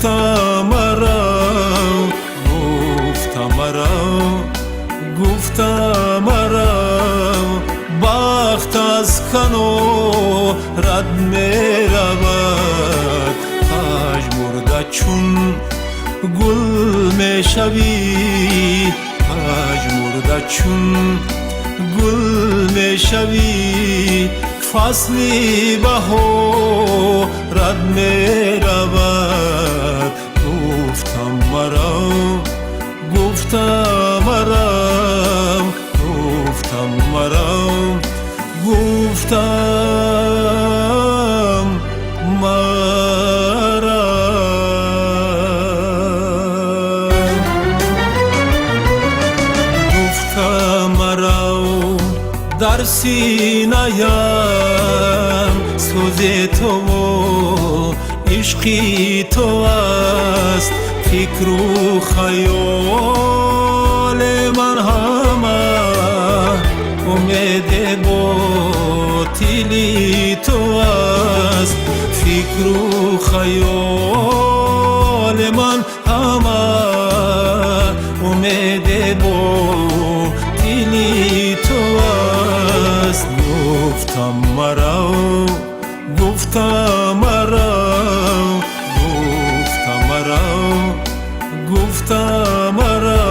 گفتم مرا، گفتم مرا، گفتم مرا بخت از کنو رد می رود. پژمرده چون گل می شوی، پژمرده چون گل می شوی، فصلی بهار رد می رود. گفتم مرا، گفتم مرا، گفتم مرا، گفتم مرا. گفتم مرا در سینه‌ام سوز تو و عشقی تو است. فکر و خیال من همه امید باطلی تو است. فکر و خیال من همه امید باطلی تو است. گفتم مرا، گفتم مرا، گفتم مرا، گفتم مرا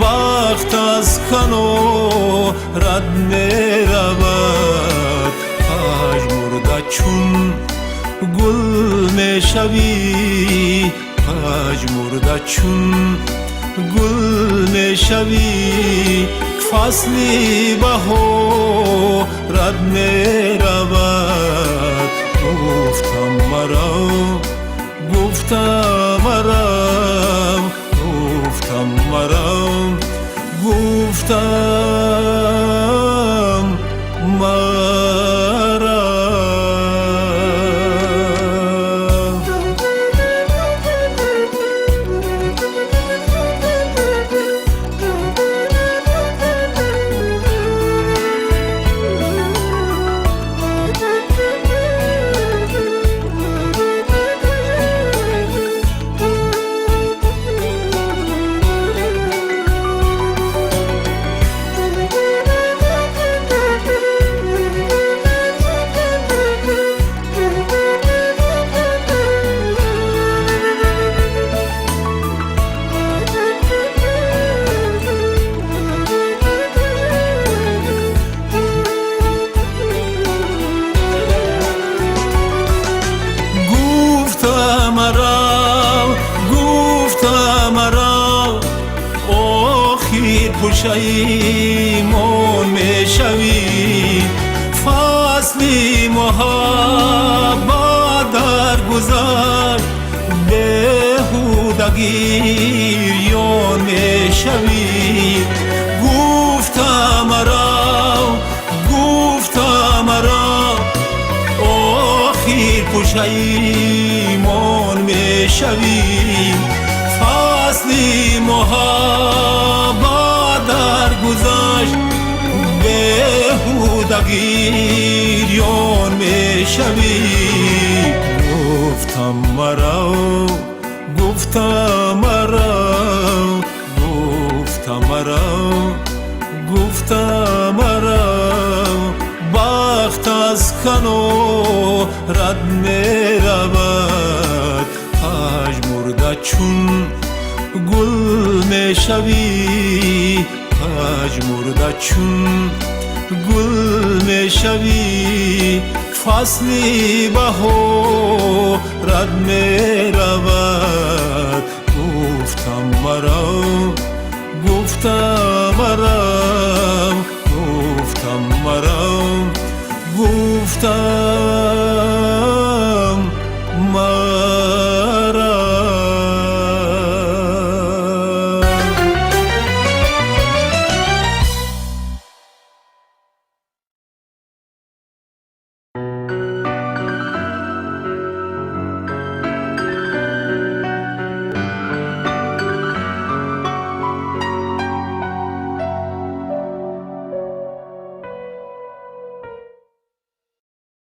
بخت از کنو رد می رود. پژمرده چون گل می شوی، پژمرده چون گل می شوی، فصلی بهار رد می رود. گفتم مرا، گفتم مرا، گفتم مرا، گفتم مرا. پشیمان می شوی، فصلی محبت در گذر بیهودگیان می شوی. گفتم مرا، گفتم مرا آخر پشیمان می شوی، فصلی محبت در گذشت بیهودگیان می شوی. گفتم مرا، گفتم مرا، گفتم مرا، گفتم مرا بخت از کنو رد می رود. پژمرده چون گل می شوی، پژمرده چون گل می شوی، فصلی بهار رد می رود. گفتم مرا، گفتم مرا، گفتم مرا، گفتم